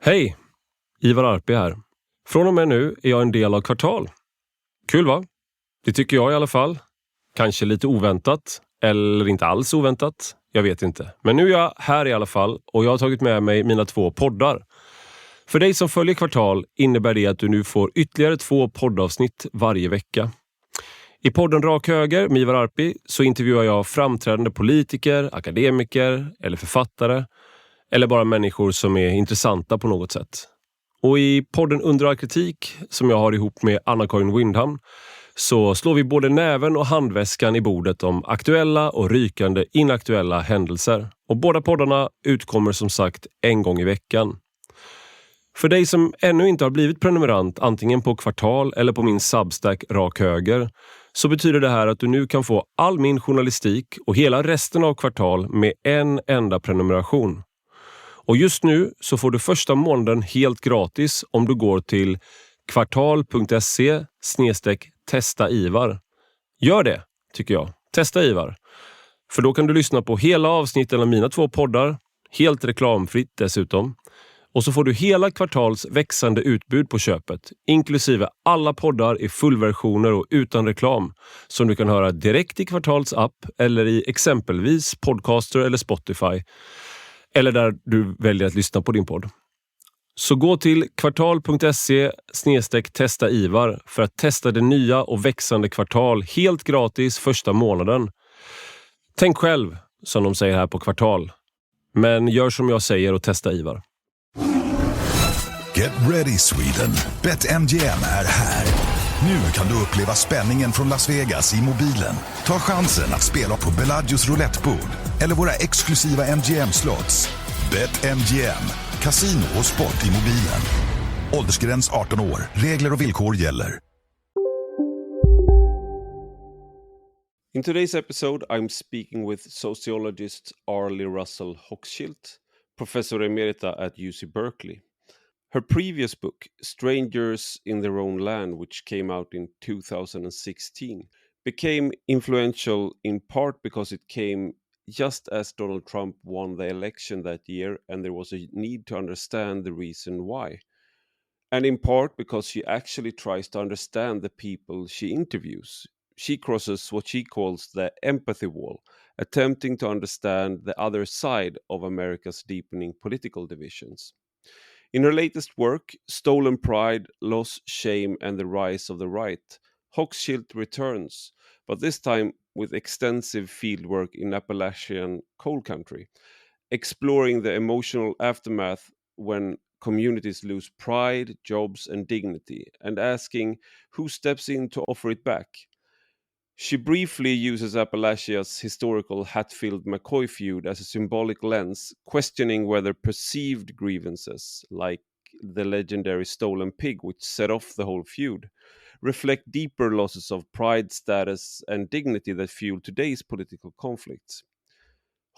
Hej, Ivar Arpi här. Från och med nu är jag en del av Kvartal. Kul va? Det tycker jag i alla fall. Kanske lite oväntat, eller inte alls oväntat. Jag vet inte. Men nu är jag här i alla fall och jag har tagit med mig mina 2 poddar. För dig som följer Kvartal innebär det att du nu får ytterligare 2 poddavsnitt varje vecka. I podden Rak höger med Ivar Arpi så intervjuar jag framträdande politiker, akademiker eller författare. Eller bara människor som är intressanta på något sätt. Och i podden Under all kritik som jag har ihop med Anna-Karin Windham så slår vi både näven och handväskan i bordet om aktuella och rykande inaktuella händelser. Och båda poddarna utkommer som sagt en gång i veckan. För dig som ännu inte har blivit prenumerant antingen på Kvartal eller på min Substack Rak höger så betyder det här att du nu kan få all min journalistik och hela resten av Kvartal med en enda prenumeration. Och just nu så får du första månaden helt gratis om du går till kvartal.se/testa Ivar. Gör det, tycker jag. Testa Ivar. För då kan du lyssna på hela avsnitten av mina 2 poddar, helt reklamfritt dessutom. Och så får du hela Kvartals växande utbud på köpet, inklusive alla poddar i fullversioner och utan reklam, som du kan höra direkt i Kvartals app eller i exempelvis Podcaster eller Spotify. Eller där du väljer att lyssna på din podd. Så gå till kvartal.se/testa Ivar för att testa det nya och växande Kvartal helt gratis första månaden. Tänk själv, som de säger här på Kvartal. Men gör som jag säger och testa Ivar. Get ready Sweden. BetMGM är här. Nu kan du uppleva spänningen från Las Vegas i mobilen. Ta chansen att spela på Bellagio roulettebord eller våra exklusiva MGM-slots. BetMGM. Casino och sport i mobilen. Åldersgräns 18 år. Regler och villkor gäller. In today's episode, I'm speaking with sociologist Arlie Russell Hochschild, professor emerita at UC Berkeley. Her previous book, Strangers in Their Own Land, which came out in 2016, became influential in part because it came just as Donald Trump won the election that year, and there was a need to understand the reason why. And in part because she actually tries to understand the people she interviews. She crosses what she calls the empathy wall, attempting to understand the other side of America's deepening political divisions. In her latest work, Stolen Pride, Loss, Shame and the Rise of the Right, Hochschild returns, but this time with extensive fieldwork in Appalachian coal country, exploring the emotional aftermath when communities lose pride, jobs and dignity, and asking who steps in to offer it back. She briefly uses Appalachia's historical Hatfield-McCoy feud as a symbolic lens, questioning whether perceived grievances, like the legendary stolen pig which set off the whole feud, reflect deeper losses of pride, status, and dignity that fuel today's political conflicts.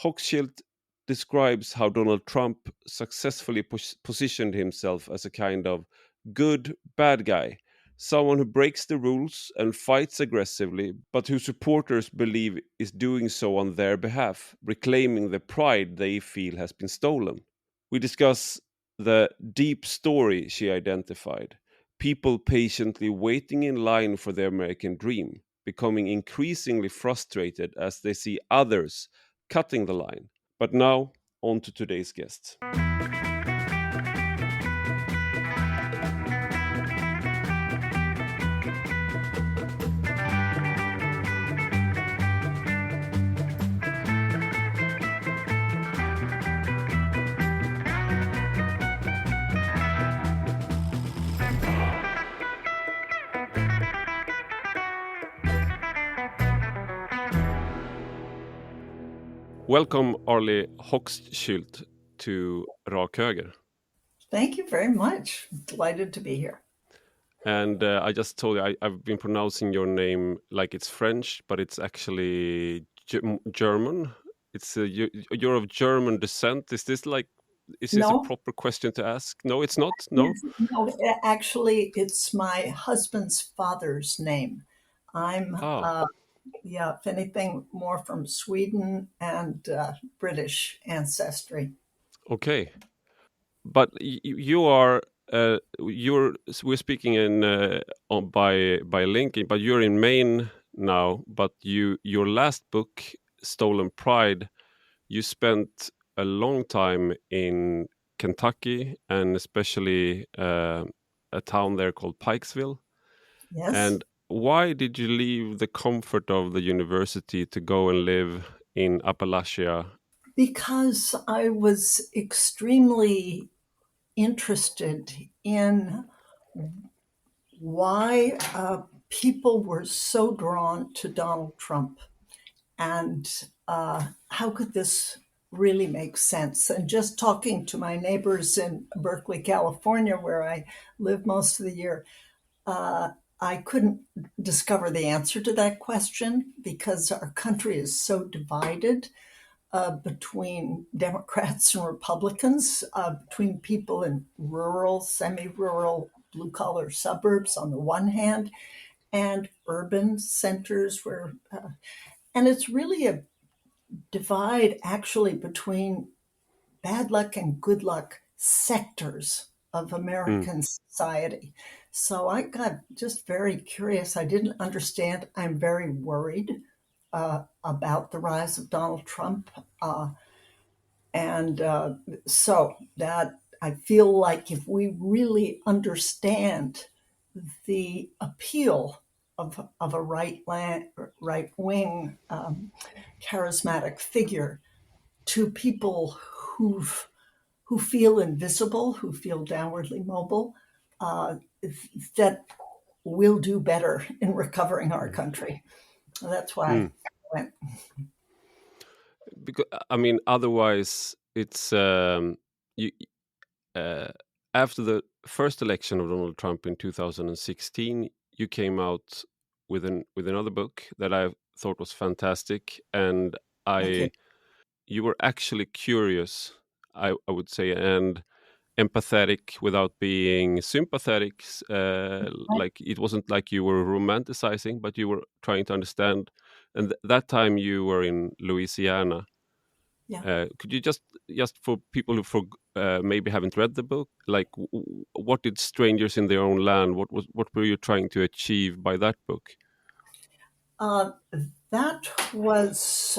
Hochschild describes how Donald Trump successfully positioned himself as a kind of good bad guy, someone who breaks the rules and fights aggressively, but whose supporters believe is doing so on their behalf, reclaiming the pride they feel has been stolen. We discuss the deep story she identified, people patiently waiting in line for their American dream, becoming increasingly frustrated as they see others cutting the line. But now, on to today's guest. Welcome, Arlie Hochschild, to Rak höger. Thank you very much. Delighted to be here. And I just told you, I've been pronouncing your name like it's French, but it's actually German. It's you're of German descent. Is this a proper question to ask? No, it's not. No, no. Actually, it's my husband's father's name. I'm if anything, more from Sweden and British ancestry. Okay. but you are we're speaking in by linking, but you're in Maine now. But your last book, Stolen Pride, you spent a long time in Kentucky, and especially a town there called Pikesville. Yes. And why did you leave the comfort of the university to go and live in Appalachia? Because I was extremely interested in why people were so drawn to Donald Trump, and how could this really make sense? And just talking to my neighbors in Berkeley, California, where I live most of the year, I couldn't discover the answer to that question because our country is so divided between Democrats and Republicans, between people in rural, semi-rural, blue-collar suburbs on the one hand, and urban centers where, and it's really a divide actually between bad luck and good luck sectors of Mm, American society. So I got just very curious. I didn't understand. I'm very worried about the rise of Donald Trump. And so that I feel like if we really understand the appeal of a right wing charismatic figure to people who feel invisible, who feel downwardly mobile, uh, that we'll do better in recovering our country. That's why I mm. went. Because I mean, otherwise, it's you uh, after the first election of Donald Trump in 2016, you came out with another book that I thought was fantastic, and Thank you. I you were actually curious, I would say, and empathetic without being sympathetic. Like it wasn't like you were romanticizing, but you were trying to understand. And that time you were in Louisiana. Yeah. Could you just for people who maybe haven't read the book, like what did Strangers in Their Own Land? What were you trying to achieve by that book? Uh, that was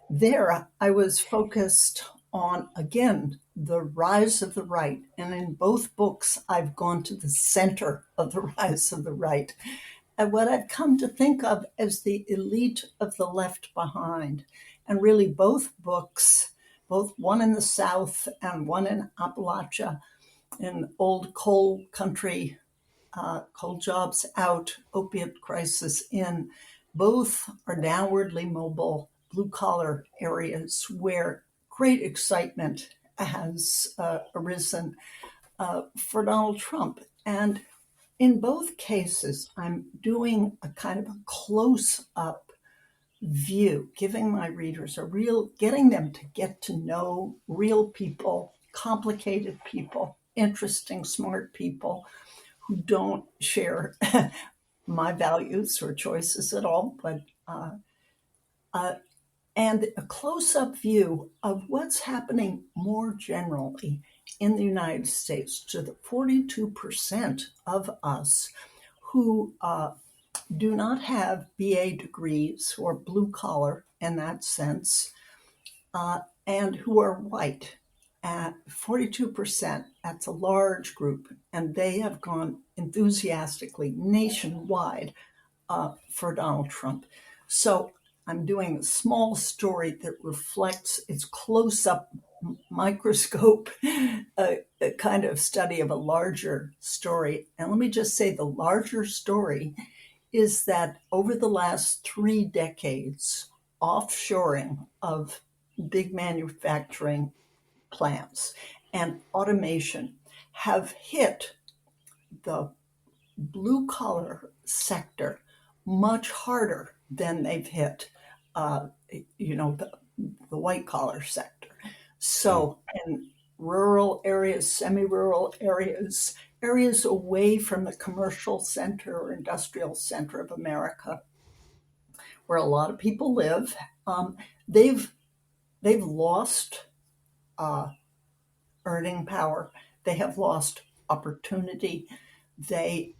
there. I was focused on, again, the rise of the right. And in both books, I've gone to the center of the rise of the right. And what I've come to think of as the elite of the left behind. And really, both books, both one in the South and one in Appalachia, in old coal country, coal jobs out, opiate crisis in, both are downwardly mobile, blue collar areas where great excitement has arisen for Donald Trump. And in both cases, I'm doing a kind of a close up view, giving my readers getting them to get to know real people, complicated people, interesting, smart people who don't share my values or choices at all, but uh, and a close-up view of what's happening more generally in the United States to the 42% of us who do not have BA degrees or blue collar in that sense, and who are white. At 42%, that's a large group, and they have gone enthusiastically nationwide for Donald Trump. So I'm doing a small story that reflects its close-up microscope, a kind of study of a larger story. And let me just say the larger story is that over the last 3 decades, offshoring of big manufacturing plants and automation have hit the blue collar sector much harder than they've hit, uh, the white collar sector. Mm. So in rural areas, semi-rural areas, areas away from the commercial center or industrial center of America, where a lot of people live, they've lost earning power. They have lost opportunity. They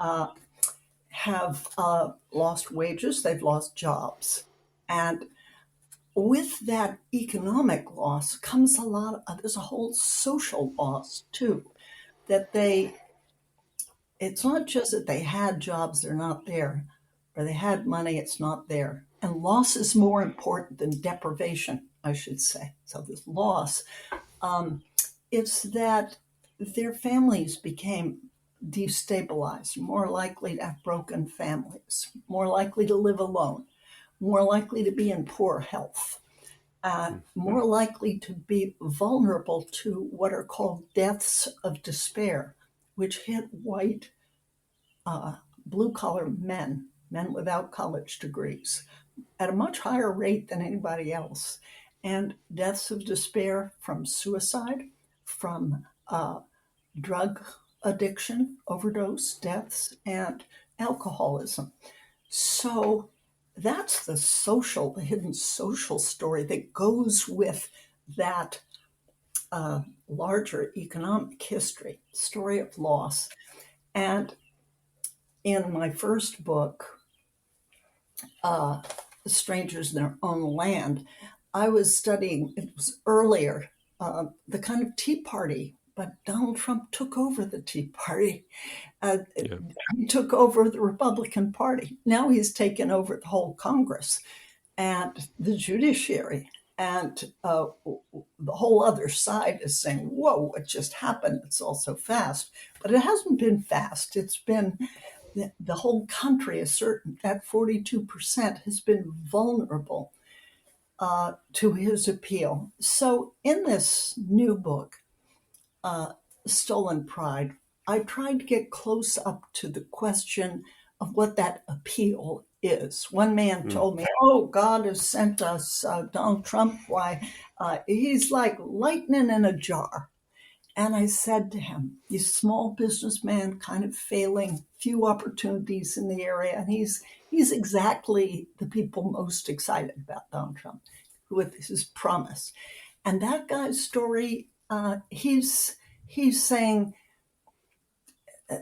have lost wages. They've lost jobs. And with that economic loss comes there's a whole social loss too, that it's not just that they had jobs, they're not there, or they had money, it's not there. And loss is more important than deprivation, I should say. So this loss, it's that their families became destabilized, more likely to have broken families, more likely to live alone, more likely to be in poor health, more likely to be vulnerable to what are called deaths of despair, which hit white, blue-collar men without college degrees, at a much higher rate than anybody else. And deaths of despair from suicide, from drug addiction, overdose deaths, and alcoholism. So that's the hidden social story that goes with that larger economic history, story of loss. And in my first book, Strangers in Their Own Land, I was studying, it was earlier, the kind of Tea Party, but Donald Trump took over the Tea Party. He took over the Republican Party. Now he's taken over the whole Congress and the judiciary. And the whole other side is saying, whoa, what just happened? It's all so fast. But it hasn't been fast. It's been the whole country is certain that 42% has been vulnerable to his appeal. So in this new book, Stolen Pride, I tried to get close up to the question of what that appeal is. One man told me, oh, God has sent us Donald Trump. Why, he's like lightning in a jar. And I said to him, he's a small businessman, kind of failing, few opportunities in the area. And he's exactly the people most excited about Donald Trump, with his promise. And that guy's story, he's saying,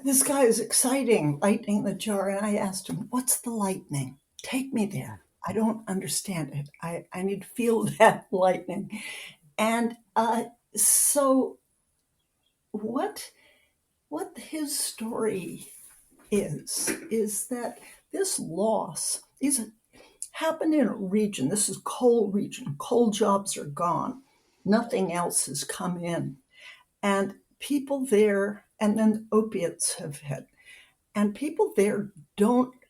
this guy is exciting, lightning in the jar. And I asked him, what's the lightning? Take me there. I don't understand it. I need to feel that lightning. And so what his story is that this loss happened in a region. This is coal region. Coal jobs are gone. Nothing else has come in. And people there, and then opiates have hit. And people there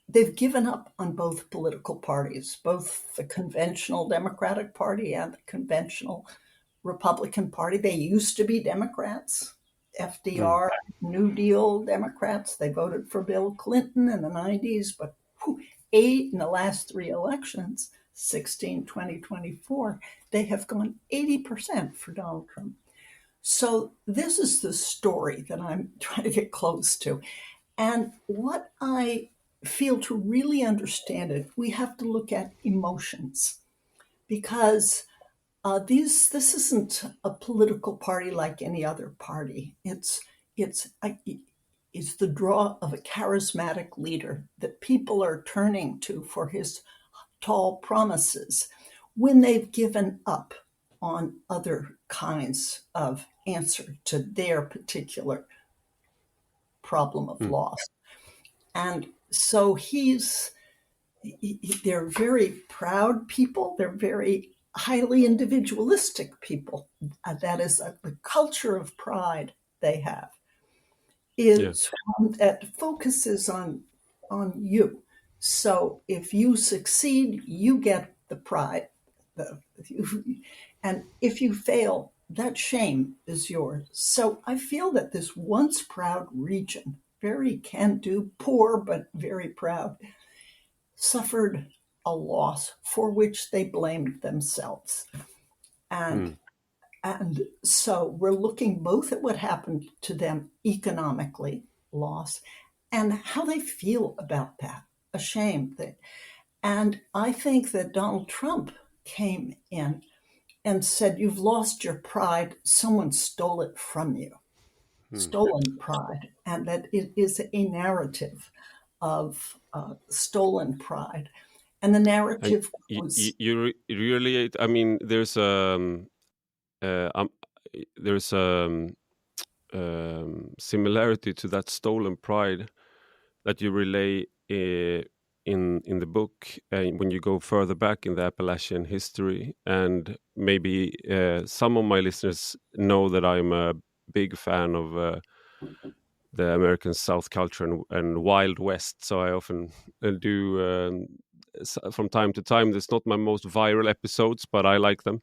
they've given up on both political parties, both the conventional Democratic Party and the conventional Republican Party. They used to be Democrats, FDR, New Deal Democrats. They voted for Bill Clinton in the 90s, but 8 in the last 3 elections, 16, 20, 24, they have gone 80% for Donald Trump. So this is the story that I'm trying to get close to. And what I feel to really understand it, we have to look at emotions, because this isn't a political party like any other party. It's the draw of a charismatic leader that people are turning to for his tall promises when they've given up on other kinds of answer to their particular problem of loss. And so they're very proud people. They're very highly individualistic people. That is the culture of pride they have is one that focuses on you. So if you succeed, you get the pride. And if you fail, that shame is yours. So I feel that this once proud region, very can-do, poor, but very proud, suffered a loss for which they blamed themselves. And so we're looking both at what happened to them economically, loss, and how they feel about that, ashamed. And I think that Donald Trump came in and said, "You've lost your pride. Someone stole it from you." Stolen pride, and that it is a narrative of stolen pride. And the And narrative goes, you relate. I mean, uh, um, there's similarity to that stolen pride that you relay in the book when you go further back in the Appalachian history. And maybe some of my listeners know that I'm a big fan of the American South culture and Wild West. So I often do from time to time. It's not my most viral episodes, but I like them.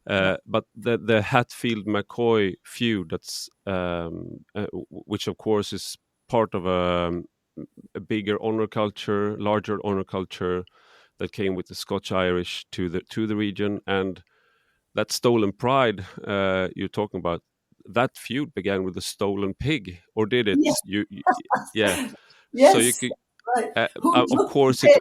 But the Hatfield McCoy feud, that's which of course is part of a bigger honor culture, larger honor culture that came with the Scotch Irish to the region, and that stolen pride you're talking about. That feud began with a stolen pig, or did it? yes, Yeah. So you yes, could, right. Who of took the course, pig?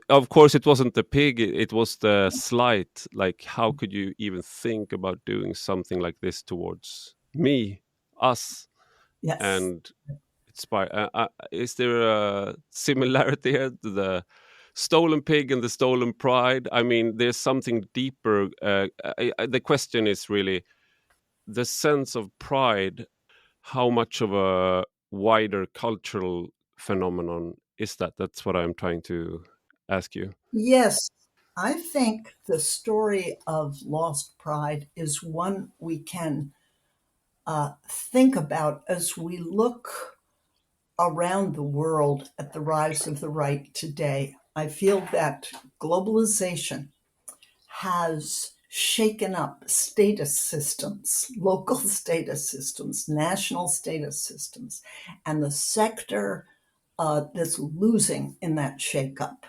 it wasn't the pig. It was the slight. Like, how could you even think about doing something like this towards me, us? Yes. And is there a similarity here to the stolen pig and the stolen pride? I mean, there's something deeper. The question is really the sense of pride. How much of a wider cultural phenomenon is that? That's what I'm trying to ask you. Yes, I think the story of lost pride is one we can think about as we look around the world at the rise of the right today. I feel that globalization has shaken up status systems, local status systems, national status systems, and the sector that's losing in that shakeup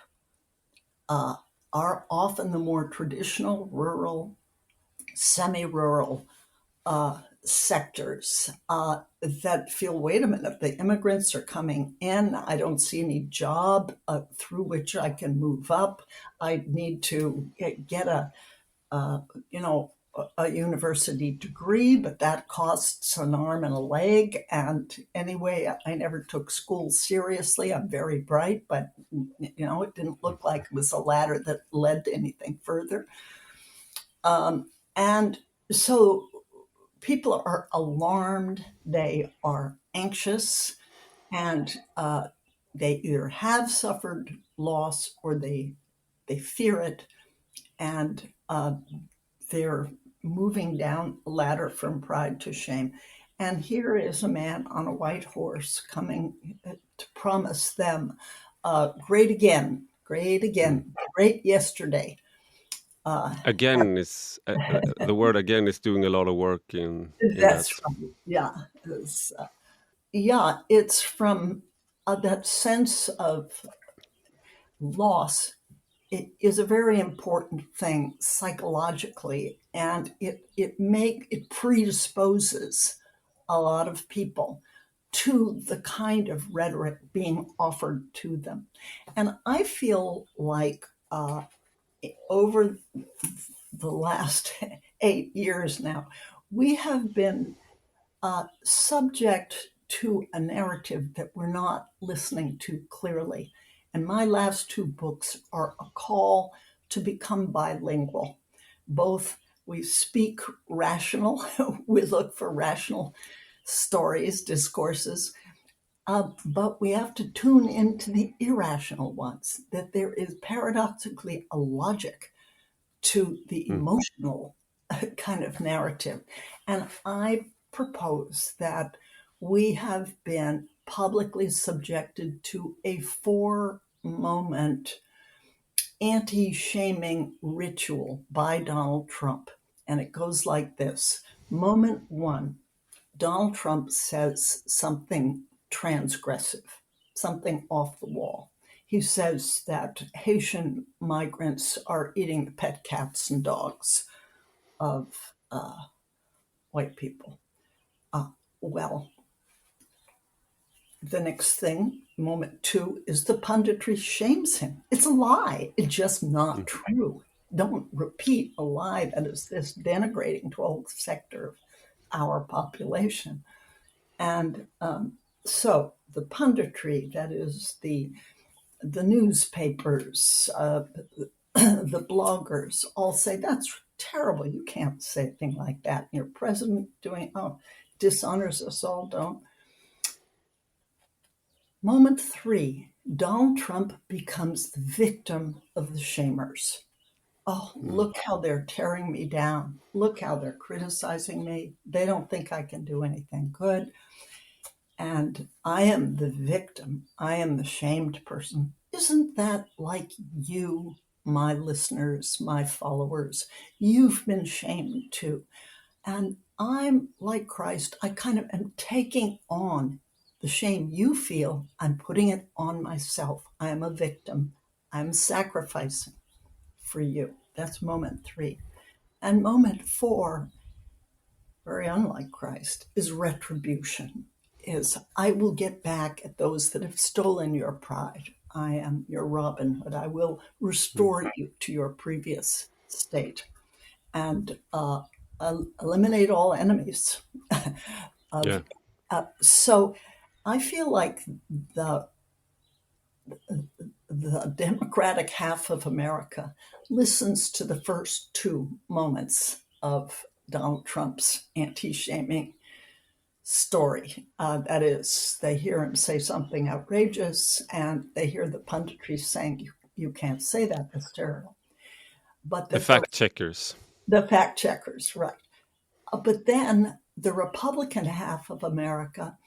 are often the more traditional, rural, semi-rural sectors that feel, wait a minute, the immigrants are coming in. I don't see any job through which I can move up. I need to get a university degree, but that costs an arm and a leg. And anyway, I never took school seriously. I'm very bright, but it didn't look like it was a ladder that led to anything further. And so people are alarmed, they are anxious, and they either have suffered loss or they fear it, and they're moving down a ladder from pride to shame. And here is a man on a white horse coming to promise them great again, great yesterday. Again is the word again is doing a lot of work in That's that. right. Yeah. It's from that sense of loss. It is a very important thing psychologically, and it predisposes a lot of people to the kind of rhetoric being offered to them. And I feel like over the last 8 years now, we have been subject to a narrative that we're not listening to clearly. And my last two books are a call to become bilingual. Both we speak rational, we look for rational stories, discourses, but we have to tune into the irrational ones, that there is paradoxically a logic to the Mm. emotional kind of narrative. And I propose that we have been publicly subjected to a 4-moment anti-shaming ritual by Donald Trump. And it goes like this. Moment 1, Donald Trump says something transgressive, something off the wall. He says that Haitian migrants are eating the pet cats and dogs of white people. Well, the next thing, moment 2, is the punditry shames him. It's a lie. It's just not Mm. true. don't repeat a lie that is this denigrating to a whole sector of our population. And so the punditry, that is the newspapers, the bloggers all say, that's terrible. You can't say a thing like that. Your president dishonors us all, don't. Moment 3, Donald Trump becomes the victim of the shamers. Oh, look how they're tearing me down. Look how they're criticizing me. They don't think I can do anything good. And I am the victim. I am the shamed person. Isn't that like you, my listeners, my followers? You've been shamed too. And I'm like Christ. I kind of am taking on the shame you feel. I'm putting it on myself. I am a victim. I'm sacrificing for you. That's moment 3. And moment 4, very unlike Christ, is retribution. Is I will get back at those that have stolen your pride. I am your Robin Hood. I will restore you to your previous state and eliminate all enemies. So I feel like the Democratic half of America listens to the first 2 moments of Donald Trump's anti-shaming story. That is, they hear him say something outrageous, and they hear the punditry saying, you can't say that, that's terrible. But the fact checkers. The fact checkers, right. But then the Republican half of America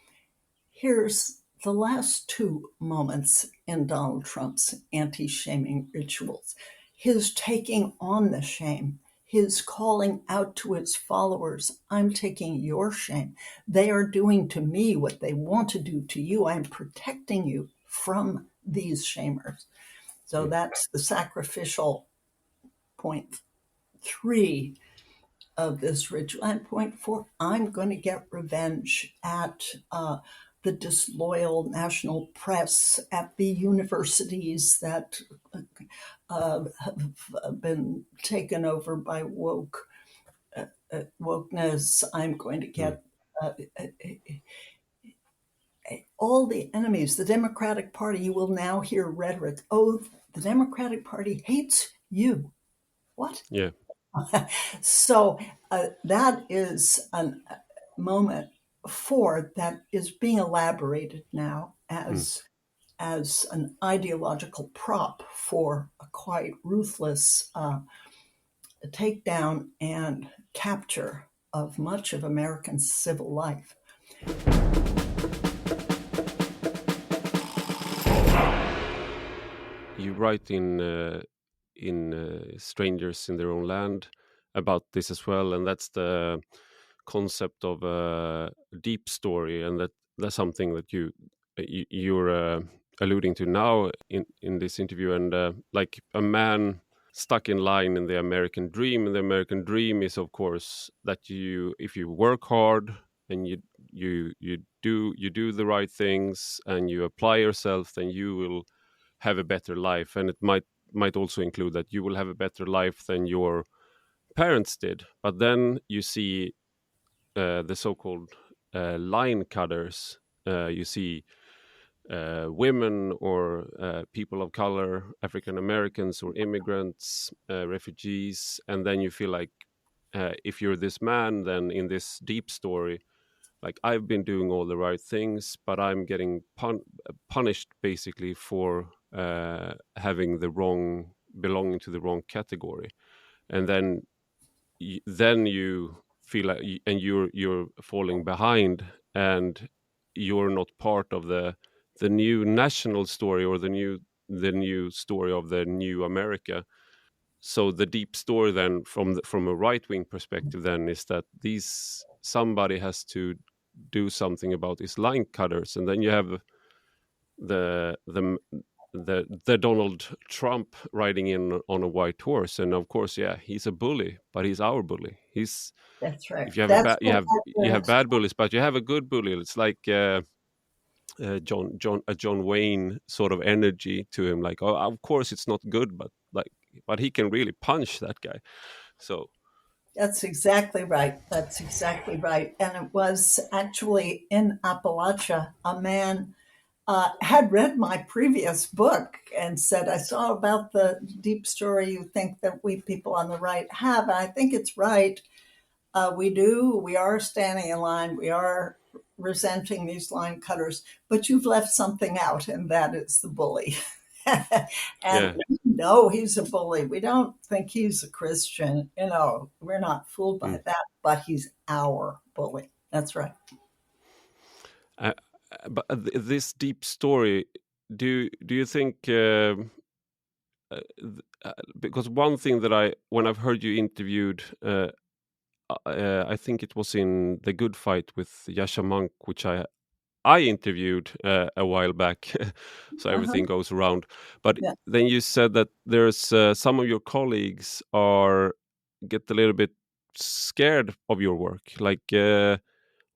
hears the last 2 moments in Donald Trump's anti-shaming rituals. His taking on the shame, his calling out to his followers, I'm taking your shame. They are doing to me what they want to do to you. I'm protecting you from these shamers. So that's the sacrificial point 3 of this ritual. And point 4, I'm going to get revenge at the disloyal national press, at the universities that have been taken over by wokeness. I'm going to get all the enemies. The Democratic Party, you will now hear rhetoric. Oh, the Democratic Party hates you. What? Yeah. So that is a moment 4 that is being elaborated now as an ideological prop for a quite ruthless takedown and capture of much of American civil life. You write in Strangers in Their Own Land about this as well, and that's the concept of a deep story, and that's something that you're alluding to now in this interview, and like a man stuck in line in the American dream. And the American dream is, of course, that if you work hard and you do the right things and you apply yourself, then you will have a better life. And it might also include that you will have a better life than your parents did. But then you see the so-called line cutters. You see women or people of color, African Americans or immigrants, refugees, and then you feel like if you're this man, then in this deep story, like I've been doing all the right things, but I'm getting punished basically for belonging to the wrong category, and then you feel like and you're falling behind, and you're not part of the new national story or the new story of the new America. So the deep story then from a right-wing perspective then is that somebody has to do something about these line cutters, and then you have the Donald Trump riding in on a white horse, and of course, yeah, he's a bully, but he's our bully. That's right. If you have you have bad bullies, but you have a good bully. It's like John Wayne sort of energy to him. Like, oh, of course it's not good, but like but he can really punch that guy. So That's exactly right. That's exactly right. And it was actually in Appalachia, a man had read my previous book and said, I saw about the deep story you think that we people on the right have. And I think it's right. We do. We are standing in line. We are resenting these line cutters, but you've left something out, and that is the bully. And yeah. we know he's a bully. We don't think he's a Christian. We're not fooled by that, but he's our bully. That's right. But this deep story, do you think? Because one thing that when I've heard you interviewed, I think it was in The Good Fight with Yasha Monk, which I interviewed a while back, so everything goes around. But Yeah. then you said that there's some of your colleagues get a little bit scared of your work. Like,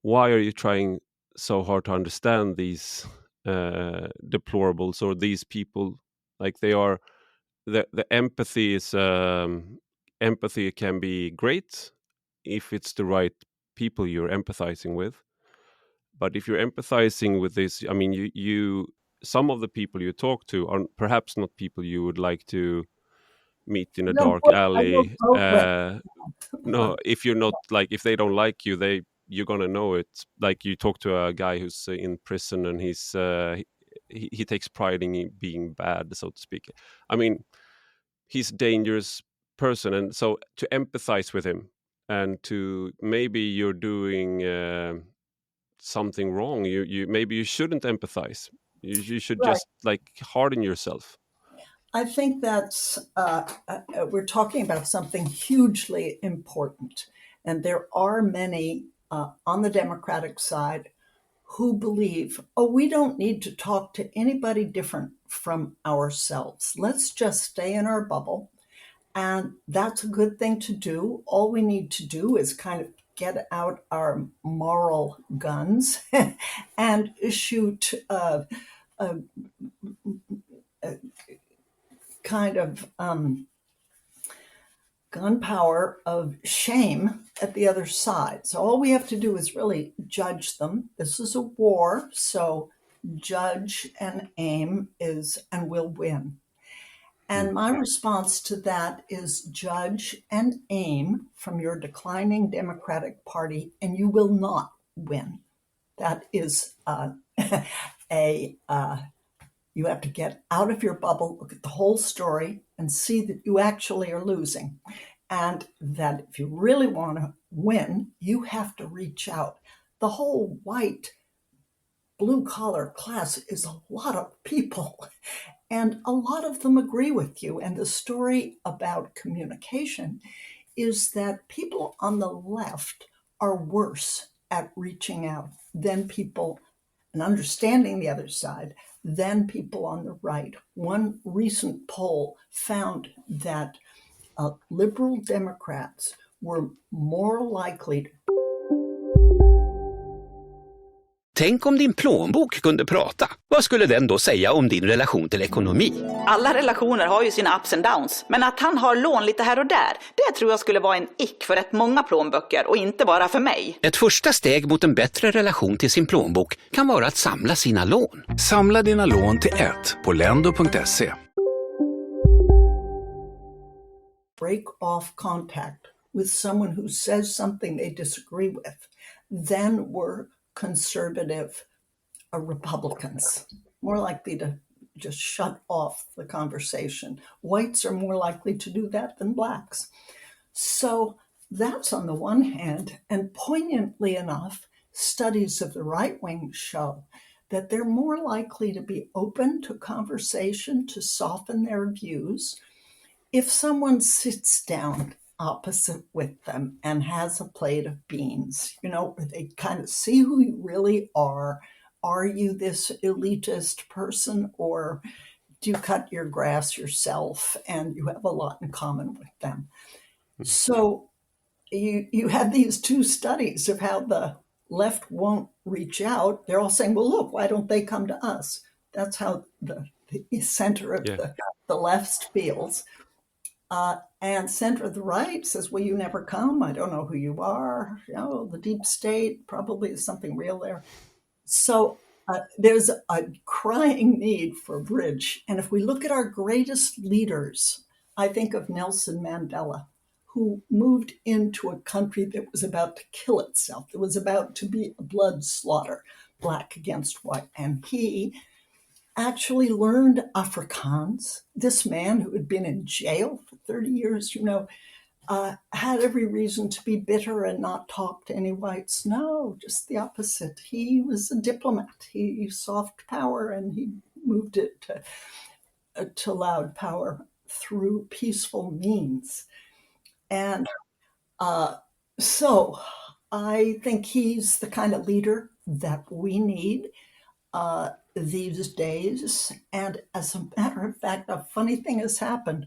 why are you trying so hard to understand these deplorables or these people? Like they are, the empathy is empathy can be great if it's the right people you're empathizing with. But if you're empathizing with this, I mean, you some of the people you talk to are perhaps not people you would like to meet in a dark I will alley. vote with No, if you're not like, if they don't like you, you're gonna know it. Like you talk to a guy who's in prison and he takes pride in being bad, so to speak. I mean, he's a dangerous person, and so to empathize with him and to maybe you're doing something wrong, you maybe you shouldn't empathize. You should Right. just like harden yourself. I think that's, we're talking about something hugely important. And there are many on the Democratic side who believe, we don't need to talk to anybody different from ourselves. Let's just stay in our bubble. And that's a good thing to do. All we need to do is kind of get out our moral guns and shoot kind of gunpowder of shame at the other side. So all we have to do is really judge them. This is a war, so judge and aim and we'll win. And my response to that is judge and aim from your declining Democratic Party, and you will not win. That is you have to get out of your bubble, look at the whole story, and see that you actually are losing. And that if you really want to win, you have to reach out. The whole white, blue-collar class is a lot of people, and a lot of them agree with you. And the story about communication is that people on the left are worse at reaching out than people and understanding the other side than people on the right. One recent poll found that liberal Democrats were more likely to... Tänk om din plånbok kunde prata. Vad skulle den då säga om din relation till ekonomi? Alla relationer har ju sina ups and downs, men att han har lån lite här och där, det tror jag skulle vara en ick för rätt många plånböcker och inte bara för mig. Ett första steg mot en bättre relation till sin plånbok kan vara att samla sina lån. Samla dina lån till ett på lendo.se. break off contact with someone who says something they disagree with, then we're conservative Republicans, more likely to just shut off the conversation. Whites are more likely to do that than blacks. So that's on the one hand, and poignantly enough, studies of the right wing show that they're more likely to be open to conversation, to soften their views, if someone sits down opposite with them and has a plate of beans, where they kind of see who you really are. Are you this elitist person, or do you cut your grass yourself and you have a lot in common with them? So you have these two studies of how the left won't reach out. They're all saying, well, look, why don't they come to us? That's how the center of the left feels. And center of the right says, well, you never come. I don't know who you are. The deep state probably is something real there. So there's a crying need for a bridge. And if we look at our greatest leaders, I think of Nelson Mandela, who moved into a country that was about to kill itself. It was about to be a blood slaughter, black against white. And he actually learned Afrikaans. This man who had been in jail for 30 years, had every reason to be bitter and not talk to any whites. No, just the opposite. He was a diplomat. He soft power, and he moved it to loud power through peaceful means. And so I think he's the kind of leader that we need these days. And as a matter of fact, a funny thing has happened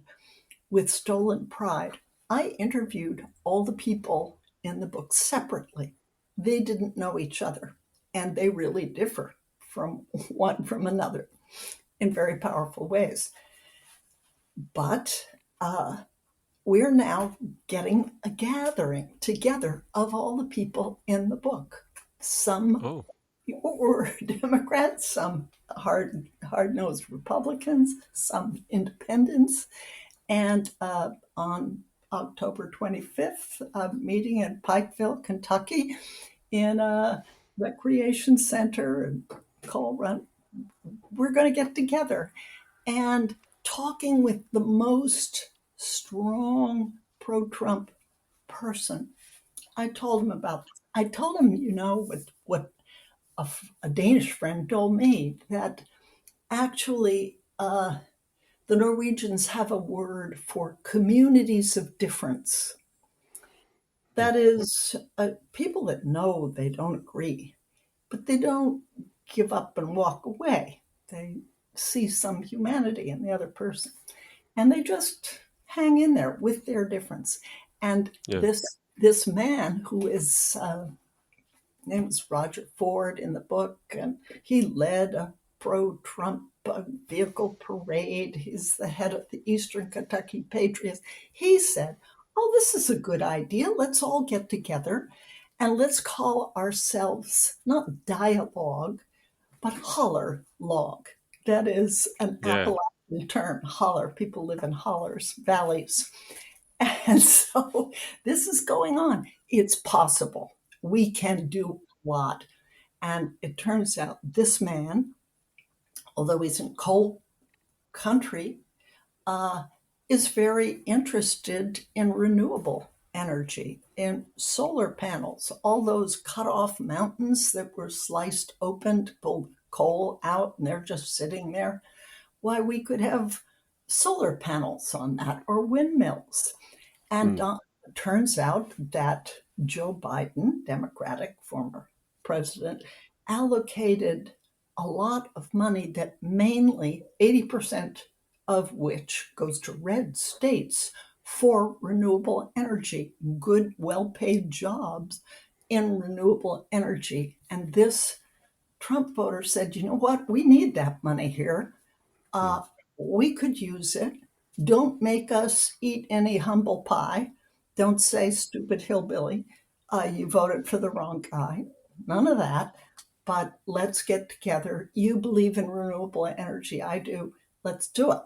with Stolen Pride. I interviewed all the people in the book separately. They didn't know each other, and they really differ from one from another in very powerful ways. But we're now getting a gathering together of all the people in the book. Some were Democrats, some hard-nosed Republicans, some independents. And on October 25th, a meeting in Pikeville, Kentucky, in a recreation center and Cole Run, we're going to get together and talking with the most strong pro-Trump person. I told him about this. I told him, what a Danish friend told me, that actually the Norwegians have a word for communities of difference. That is, people that know they don't agree, but they don't give up and walk away. They see some humanity in the other person, and they just hang in there with their difference. And this man who is name was Roger Ford in the book, and he led a pro-Trump vehicle parade. He's the head of the Eastern Kentucky Patriots. He said, this is a good idea. Let's all get together and let's call ourselves not dialogue, but holler log. That is an Appalachian term, holler. People live in hollers, valleys. And so this is going on. It's possible. We can do a lot. And it turns out this man, although he's in coal country, is very interested in renewable energy, in solar panels, all those cut off mountains that were sliced open to pull coal out and they're just sitting there. Why, we could have solar panels on that, or windmills. And it turns out that Joe Biden, Democratic former president, allocated a lot of money that mainly 80% of which goes to red states for renewable energy, good, well-paid jobs in renewable energy. And this Trump voter said, you know what, we need that money here. We could use it. Don't make us eat any humble pie. Don't say stupid hillbilly. You voted for the wrong guy. None of that. But let's get together. You believe in renewable energy. I do. Let's do it.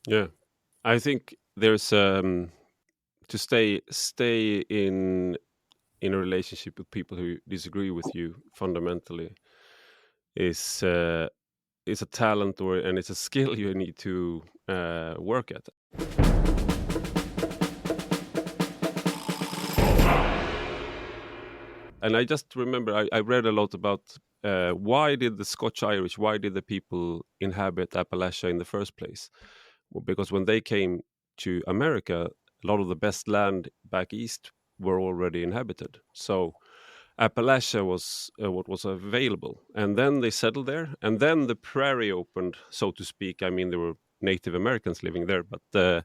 Yeah, I think there's to stay in a relationship with people who disagree with you fundamentally is a talent, and it's a skill you need to work at. And I just remember I read a lot about why did the people inhabit Appalachia in the first place? Well, because when they came to America, a lot of the best land back east were already inhabited. So Appalachia was what was available. And then they settled there. And then the prairie opened, so to speak. I mean, there were Native Americans living there. But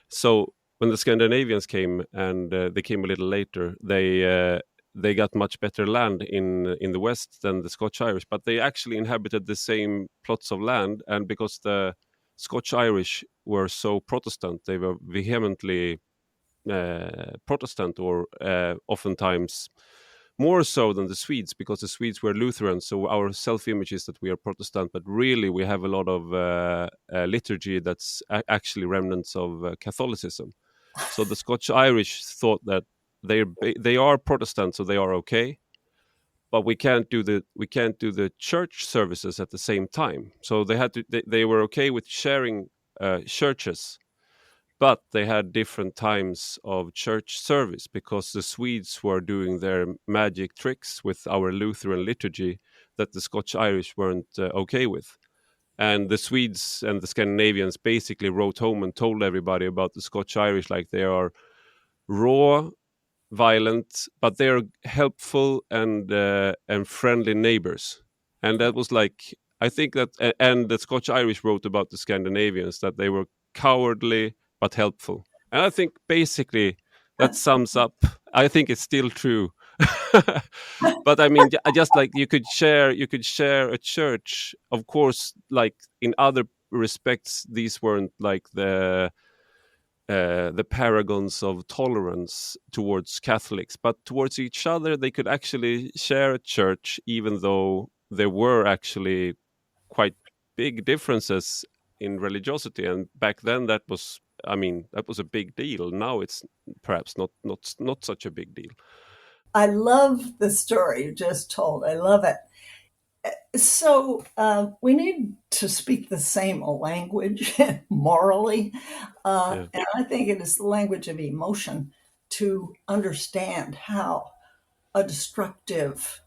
so when the Scandinavians came, and they came a little later, they got much better land in the west than the Scotch-Irish. But they actually inhabited the same plots of land. And because the Scotch-Irish were so Protestant. They were vehemently Protestant, or oftentimes more so than the Swedes, because the Swedes were Lutheran. So our self-image is that we are Protestant, but really we have a lot of liturgy that's actually remnants of Catholicism. So the Scotch-Irish thought that they are Protestant, so they are okay, but we can't do the church services at the same time. So they were okay with sharing churches, but they had different times of church service, because the Swedes were doing their magic tricks with our Lutheran liturgy that the Scotch-Irish weren't okay with. And the Swedes and the Scandinavians basically wrote home and told everybody about the Scotch-Irish, like they are raw, violent, but they are helpful and friendly neighbors. And that was like, I think that, and the Scotch-Irish wrote about the Scandinavians, that they were cowardly but helpful. And I think basically that sums up. I think it's still true. But I mean, just like you could share a church. Of course, like in other respects, these weren't like the paragons of tolerance towards Catholics, but towards each other, they could actually share a church, even though there were actually quite big differences in religiosity. And back then, that was a big deal. Now it's perhaps not such a big deal. I love the story you just told. I love it. So we need to speak the same language morally. Yeah. And I think it is the language of emotion to understand how a destructive,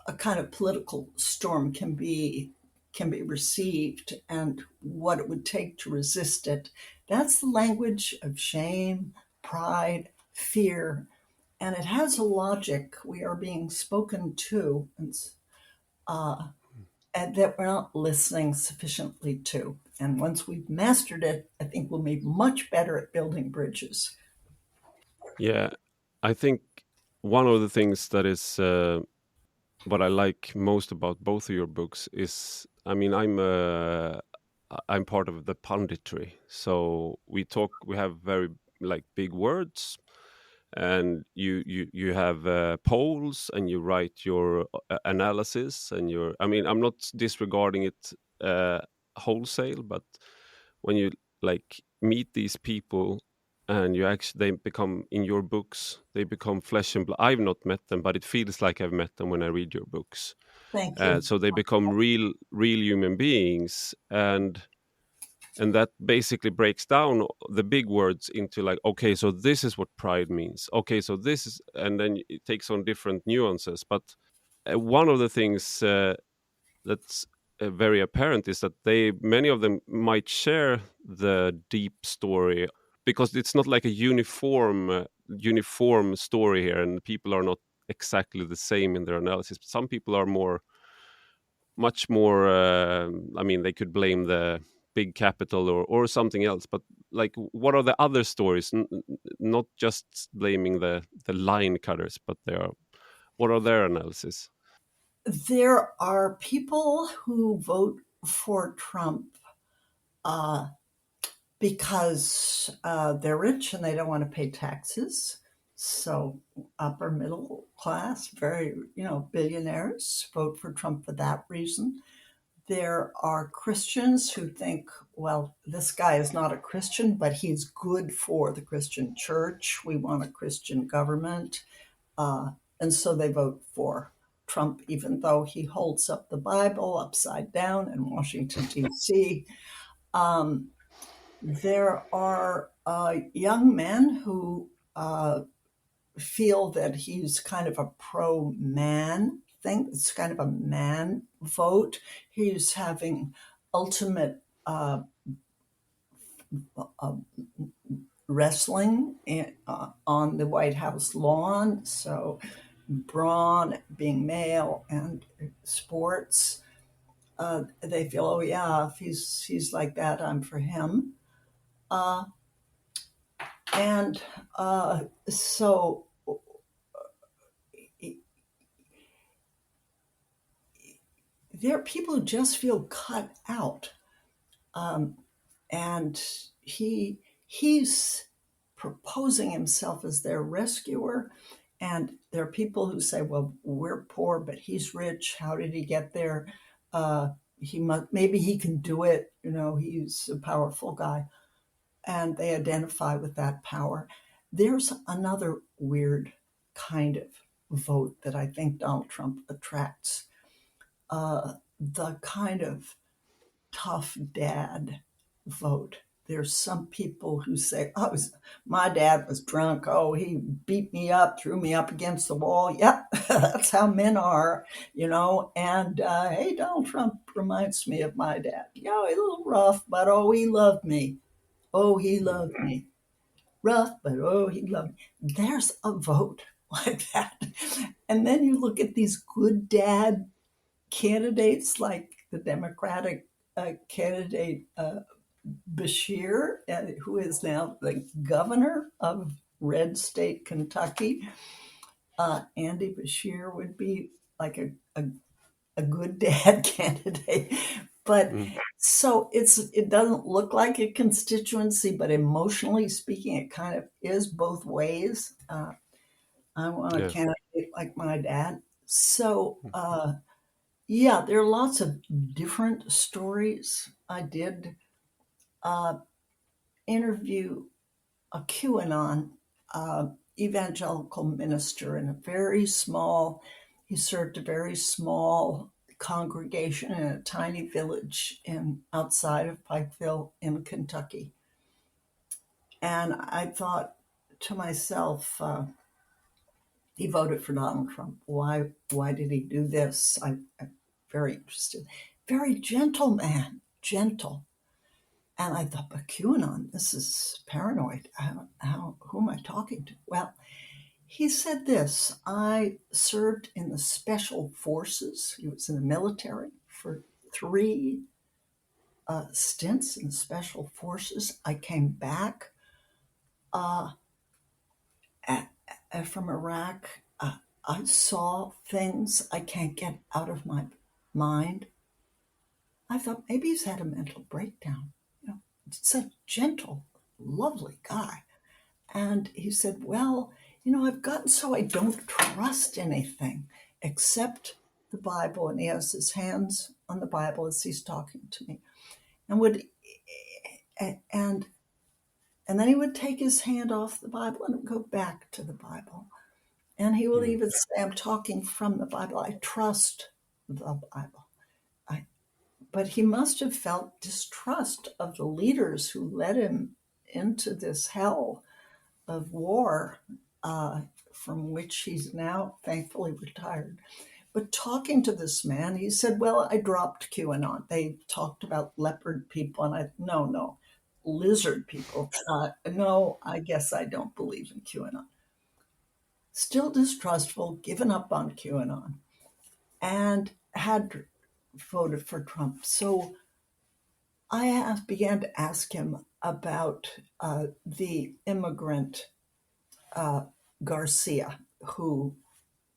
a kind of political storm can be received, and what it would take to resist it. That's the language of shame, pride, fear, and it has a logic. We are being spoken to, and that we're not listening sufficiently to. And once we've mastered it, I think we'll be much better at building bridges. Yeah, I think one of the things that is what I like most about both of your books is, I mean, I'm part of the punditry, so we have very like big words, and you have polls, and you write your analysis, and I'm not disregarding it wholesale, but when you like meet these people, and they become, in your books, they become flesh and blood. I've not met them, but it feels like I've met them when I read your books. Thank you. So they become real human beings, and that basically breaks down the big words into like, okay, so this is what pride means, okay, so this is, and then it takes on different nuances. But one of the things that's very apparent is that many of them might share the deep story, because it's not like a uniform story here, and people are not exactly the same in their analysis. Some people are much more they could blame the big capital or something else, but like, what are the other stories? Not just blaming the line cutters, but what are their analysis? There are people who vote for Trump because they're rich and they don't want to pay taxes. So upper middle class, very, billionaires vote for Trump for that reason. There are Christians who think, well, this guy is not a Christian, but he's good for the Christian church. We want a Christian government. And so they vote for Trump, even though he holds up the Bible upside down in Washington, D.C. There are young men who feel that he's kind of a pro-man thing. It's kind of a man vote. He's having ultimate wrestling on the White House lawn. So brawn, being male, and sports. They feel, oh yeah, if he's like that, I'm for him. And so there are people who just feel cut out. and he's proposing himself as their rescuer. And there are people who say, well, we're poor, but he's rich. How did he get there? Maybe he can do it. He's a powerful guy. And they identify with that power. There's another weird kind of vote that I think Donald Trump attracts. The kind of tough dad vote. There's some people who say, oh, my dad was drunk. Oh, he beat me up, threw me up against the wall. Yep, that's how men are, And hey, Donald Trump reminds me of my dad. He's a little rough, but oh, he loved me. Oh, he loved me. Rough, but oh, he loved me. There's a vote like that. And then you look at these good dad candidates like the Democratic candidate Beshear, who is now the governor of red state Kentucky. Andy Beshear would be like a good dad candidate. But so it doesn't look like a constituency, but emotionally speaking, it kind of is both ways. I want a candidate like my dad. So, there are lots of different stories. I did interview a QAnon evangelical minister in he served a very small congregation in a tiny village outside of Pikeville in Kentucky. And I thought to myself, he voted for Donald Trump. Why did he do this? I'm very interested. Very gentle man, gentle. And I thought, but QAnon, this is paranoid. Who am I talking to? Well, he said this: I served in the special forces. He was in the military for 3 stints in the special forces. I came back from Iraq. I saw things I can't get out of my mind. I thought maybe he's had a mental breakdown. It's a gentle, lovely guy. And he said, well, I've gotten so I don't trust anything except the Bible. And he has his hands on the Bible as he's talking to me. And then he would take his hand off the Bible and go back to the Bible. And he will even say, I'm talking from the Bible. I trust the Bible. But he must have felt distrust of the leaders who led him into this hell of war, from which he's now thankfully retired. But talking to this man, he said, well, I dropped QAnon. They talked about leopard people, and no, lizard people. No, I guess I don't believe in QAnon. Still distrustful, given up on QAnon, and had voted for Trump. So I began to ask him about the immigrant Garcia, who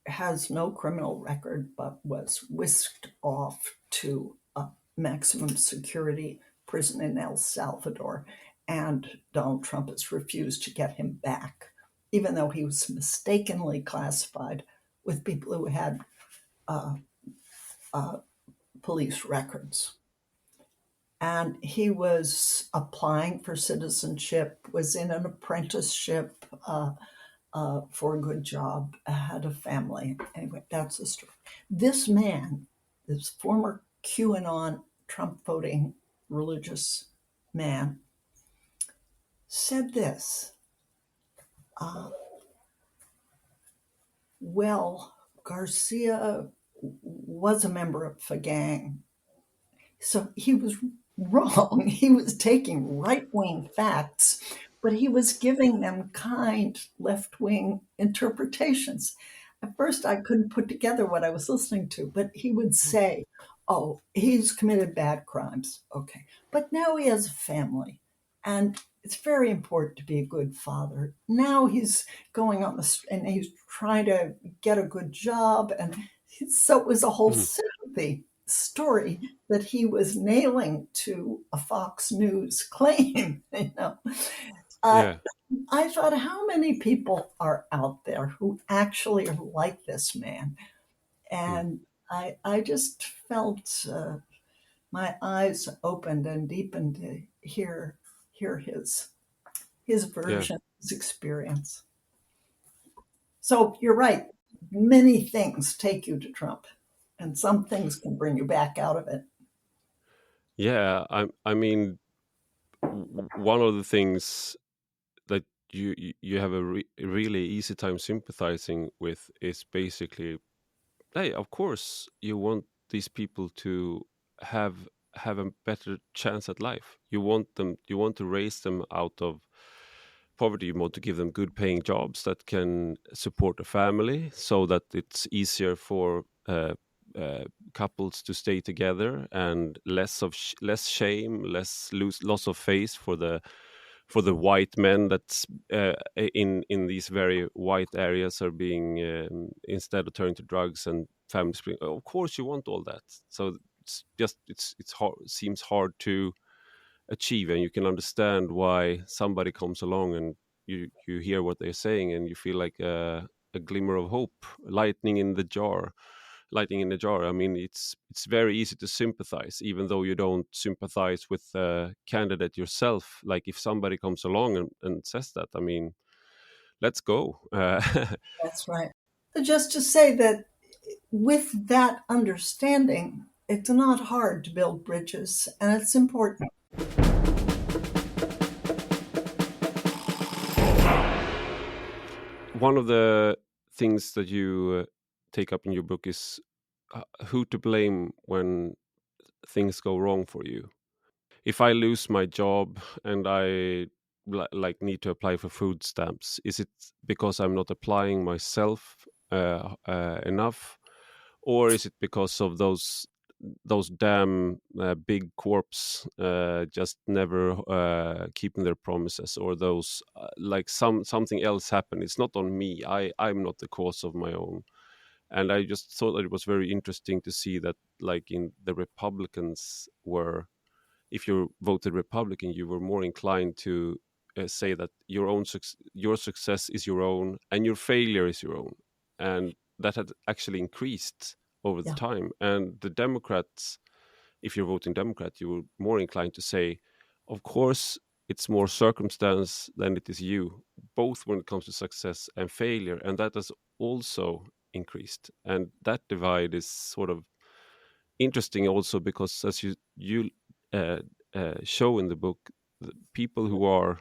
has no criminal record but was whisked off to a maximum security prison in El Salvador. And Donald Trump has refused to get him back, even though he was mistakenly classified with people who had police records. And he was applying for citizenship, was in an apprenticeship for a good job, had a family. Anyway, that's the story. This man, this former QAnon Trump voting religious man, said this: well, Garcia was a member of a gang. So he was wrong. He was taking right-wing facts, but he was giving them kind left-wing interpretations. At first, I couldn't put together what I was listening to, but he would say, oh, he's committed bad crimes. Okay. But now he has a family, and it's very important to be a good father. Now he's going on and he's trying to get a good job. And so it was a whole sympathy. story that he was nailing to a Fox News claim. Yeah. I thought, how many people are out there who actually are like this man? And I just felt my eyes opened and deepened to hear his Yeah. version, his experience. So you're right. Many things take you to Trump, and some things can bring you back out of it. Yeah. I mean, one of the things that you have a really easy time sympathizing with is basically, hey, of course you want these people to have a better chance at life. You want to raise them out of poverty. You want to give them good paying jobs that can support a family, so that it's easier for couples to stay together, and less shame, loss of face for the white men that's in these very white areas are being, instead of turning to drugs and family spring. Of course you want all that. So it's hard, seems hard to achieve, and you can understand why somebody comes along and you hear what they're saying, and you feel like a glimmer of hope, lightning in the jar. I mean, it's very easy to sympathize, even though you don't sympathize with the candidate yourself. Like, if somebody comes along and says that, I mean, let's go. That's right. Just to say that with that understanding, it's not hard to build bridges, and it's important. One of the things that you take up in your book is who to blame when things go wrong for you. If I lose my job and I like need to apply for food stamps, is it because I'm not applying myself enough, or is it because of those damn big corps just never keeping their promises, or those like something else happened? It's not on me. I'm not the cause of my own. And I just thought that it was very interesting to see that, like, in the Republicans were, if you voted Republican, you were more inclined to say that your success is your own and your failure is your own, and that had actually increased over the Yeah. time. And the Democrats, if you're voting Democrat, you were more inclined to say, of course, it's more circumstance than it is you, both when it comes to success and failure, and that has also increased. And that divide is sort of interesting also, because as you uh, show in the book, the people who are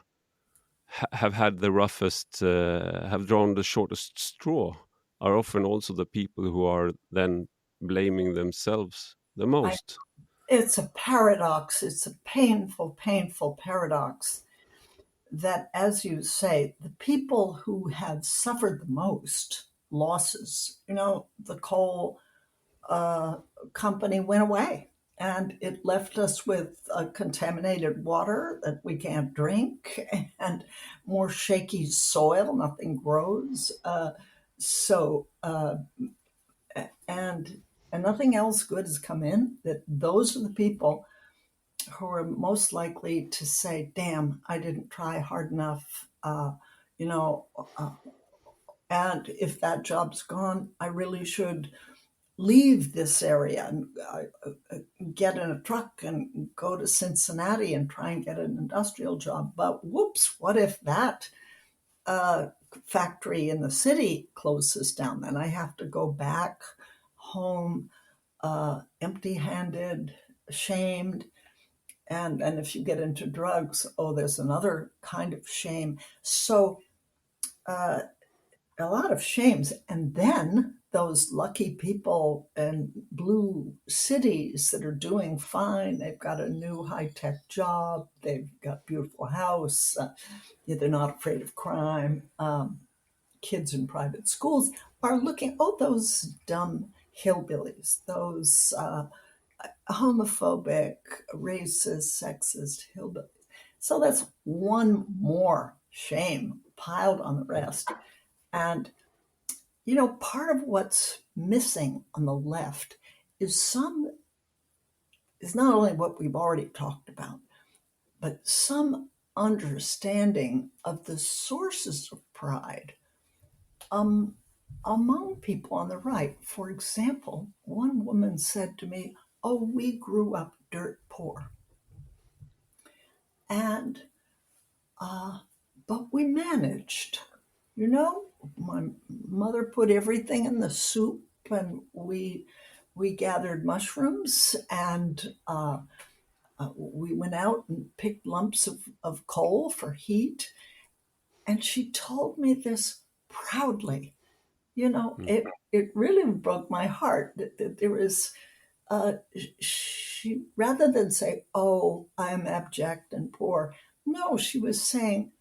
have had the roughest, have drawn the shortest straw, are often also the people who are then blaming themselves the most. It's a paradox. It's a painful, painful paradox that, as you say, the people who have suffered the most losses, the coal company went away, and it left us with contaminated water that we can't drink, and more shaky soil. Nothing grows. And nothing else good has come in. That those are the people who are most likely to say, "Damn, I didn't try hard enough." You know, and if that job's gone, I really should leave this area and get in a truck and go to Cincinnati and try and get an industrial job. But whoops, what if that factory in the city closes down? Then I have to go back home empty-handed, ashamed. And if you get into drugs, there's another kind of shame. So a lot of shames. And then those lucky people in blue cities that are doing fine, they've got a new high-tech job, they've got a beautiful house, they're not afraid of crime, kids in private schools are looking, those dumb hillbillies, those homophobic, racist, sexist hillbillies. So that's one more shame piled on the rest. And, part of what's missing on the left is some is not only what we've already talked about, but some understanding of the sources of pride among people on the right. For example, one woman said to me, "Oh, we grew up dirt poor. And, but we managed. You know, my mother put everything in the soup, and we gathered mushrooms, and we went out and picked lumps of coal for heat." And she told me this proudly. You know, it really broke my heart that there was, she, rather than say, "Oh, I'm abject and poor," no, she was saying,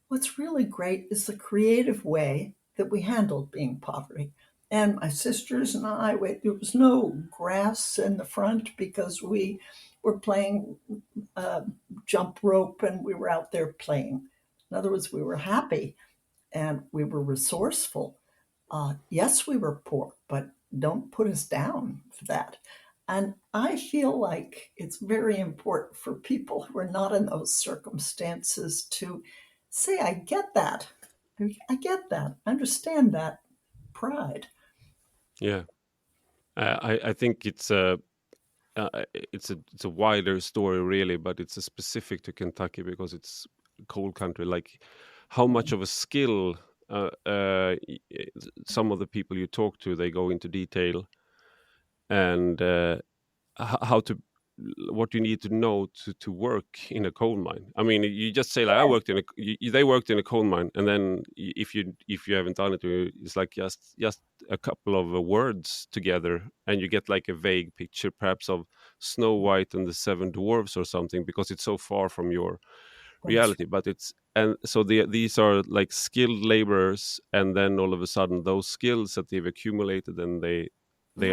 what's really great is the creative way that we handled being poverty. And my sisters and I, there was no grass in the front because we were playing jump rope and we were out there playing. In other words, we were happy and we were resourceful. Yes, we were poor, but don't put us down for that. And I feel like it's very important for people who are not in those circumstances to say, I get that. I get that. I understand that pride. Yeah. I think it's a wider story really, but it's a specific to Kentucky because it's a coal country. Like how much of a skill some of the people you talk to, they go into detail and how to, what you need to know to work in a coal mine. I mean, you just say like, I worked in they worked in a coal mine, and then if you haven't done it, it's like just a couple of words together, and you get like a vague picture, perhaps of Snow White and the Seven Dwarfs or something, because it's so far from your reality. But it's, and so these are like skilled laborers, and then all of a sudden those skills that they've accumulated, and they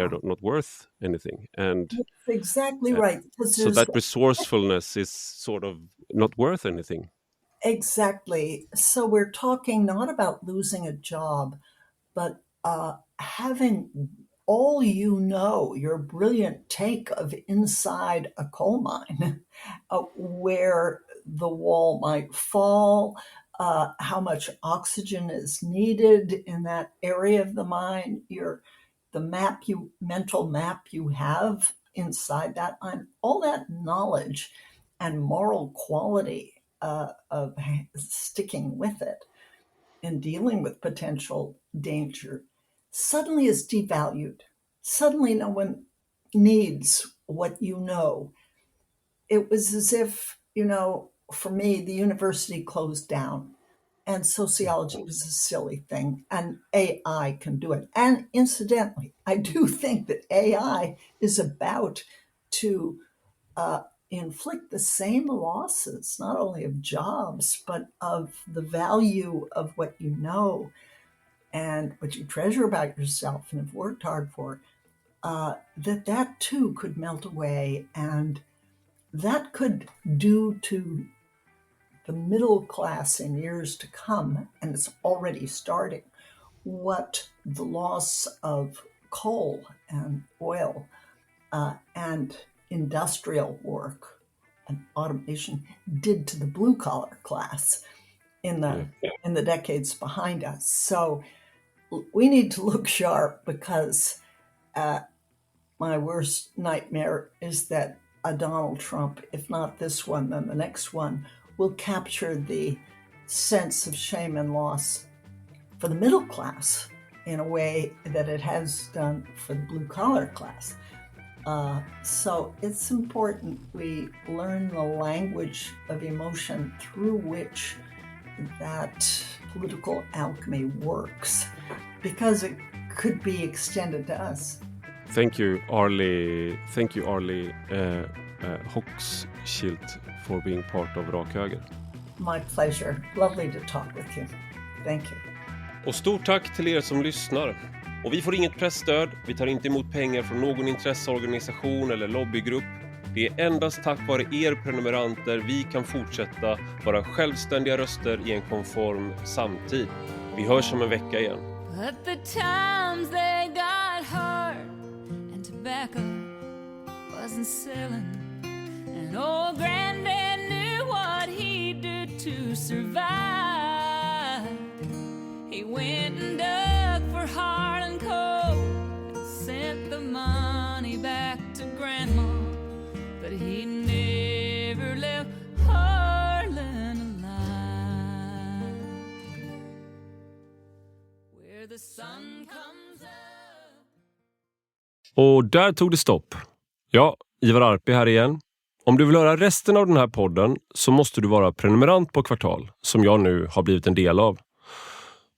are not worth anything. And that's exactly right. So that resourcefulness is sort of not worth anything. Exactly. So we're talking not about losing a job, but having all you know, your brilliant take of inside a coal mine, where the wall might fall, how much oxygen is needed in that area of the mine, the mental map you have inside that mine, all that knowledge and moral quality of sticking with it and dealing with potential danger suddenly is devalued. Suddenly no one needs what you know. It was as if, for me, the university closed down and sociology was a silly thing, and AI can do it. And incidentally, I do think that AI is about to inflict the same losses, not only of jobs, but of the value of what you know and what you treasure about yourself and have worked hard for, that too could melt away. And that could do to the middle class in years to come, and it's already starting, what the loss of coal and oil and industrial work and automation did to the blue collar class in the decades behind us. So we need to look sharp, because my worst nightmare is that a Donald Trump, if not this one, then the next one, will capture the sense of shame and loss for the middle class in a way that it has done for the blue collar class. So it's important we learn the language of emotion through which that political alchemy works, because it could be extended to us. Thank you, Arlie. Thank you, Arlie Hochschild, for being part of Rak Höger. My pleasure. Lovely to talk with you. Thank you. Och stort tack till er som lyssnar. Och vi får inget presstöd, vi tar inte emot pengar från någon intresseorganisation eller lobbygrupp. Det är endast tack vare er prenumeranter vi kan fortsätta vara självständiga röster i en konform samtid. Vi hörs om en vecka igen. But the times they got hard and tobacco wasn't selling. And old granddad knew what he'd do to survive. He went and dug for hard and cold and sent the money back to grandma. But he never left Harlan alive. Where the sun comes up. Och där tog det stopp. Ja, Ivar Arpi här igen. Om du vill höra resten av den här podden så måste du vara prenumerant på Kvartal, som jag nu har blivit en del av.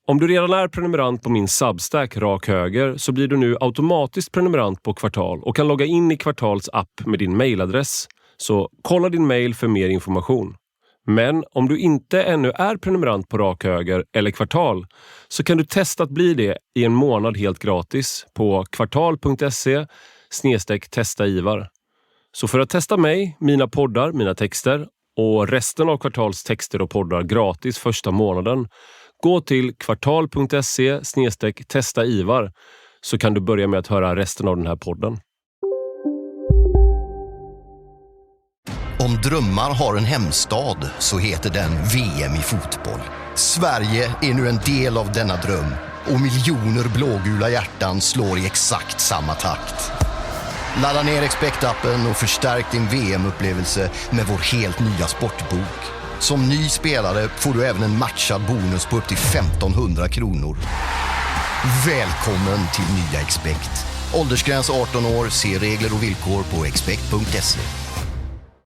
Om du redan är prenumerant på min Substack rak höger så blir du nu automatiskt prenumerant på Kvartal och kan logga in i Kvartals app med din mailadress. Så kolla din mail för mer information. Men om du inte ännu är prenumerant på rak höger eller Kvartal så kan du testa att bli det i en månad helt gratis på kvartal.se/testa-ivar. Så för att testa mig, mina poddar, mina texter och resten av Kvartals texter och poddar gratis första månaden, gå till kvartal.se/testa-ivar så kan du börja med att höra resten av den här podden. Om drömmar har en hemstad så heter den VM i fotboll. Sverige är nu en del av denna dröm och miljoner blågula hjärtan slår i exakt samma takt. Ladda ner Expect-appen och förstärk din VM-upplevelse med vår helt nya sportbok. Som ny spelare får du även en matchad bonus på upp till 1500 kronor. Välkommen till nya Expect. Åldersgräns 18 år, se regler och villkor på expect.se.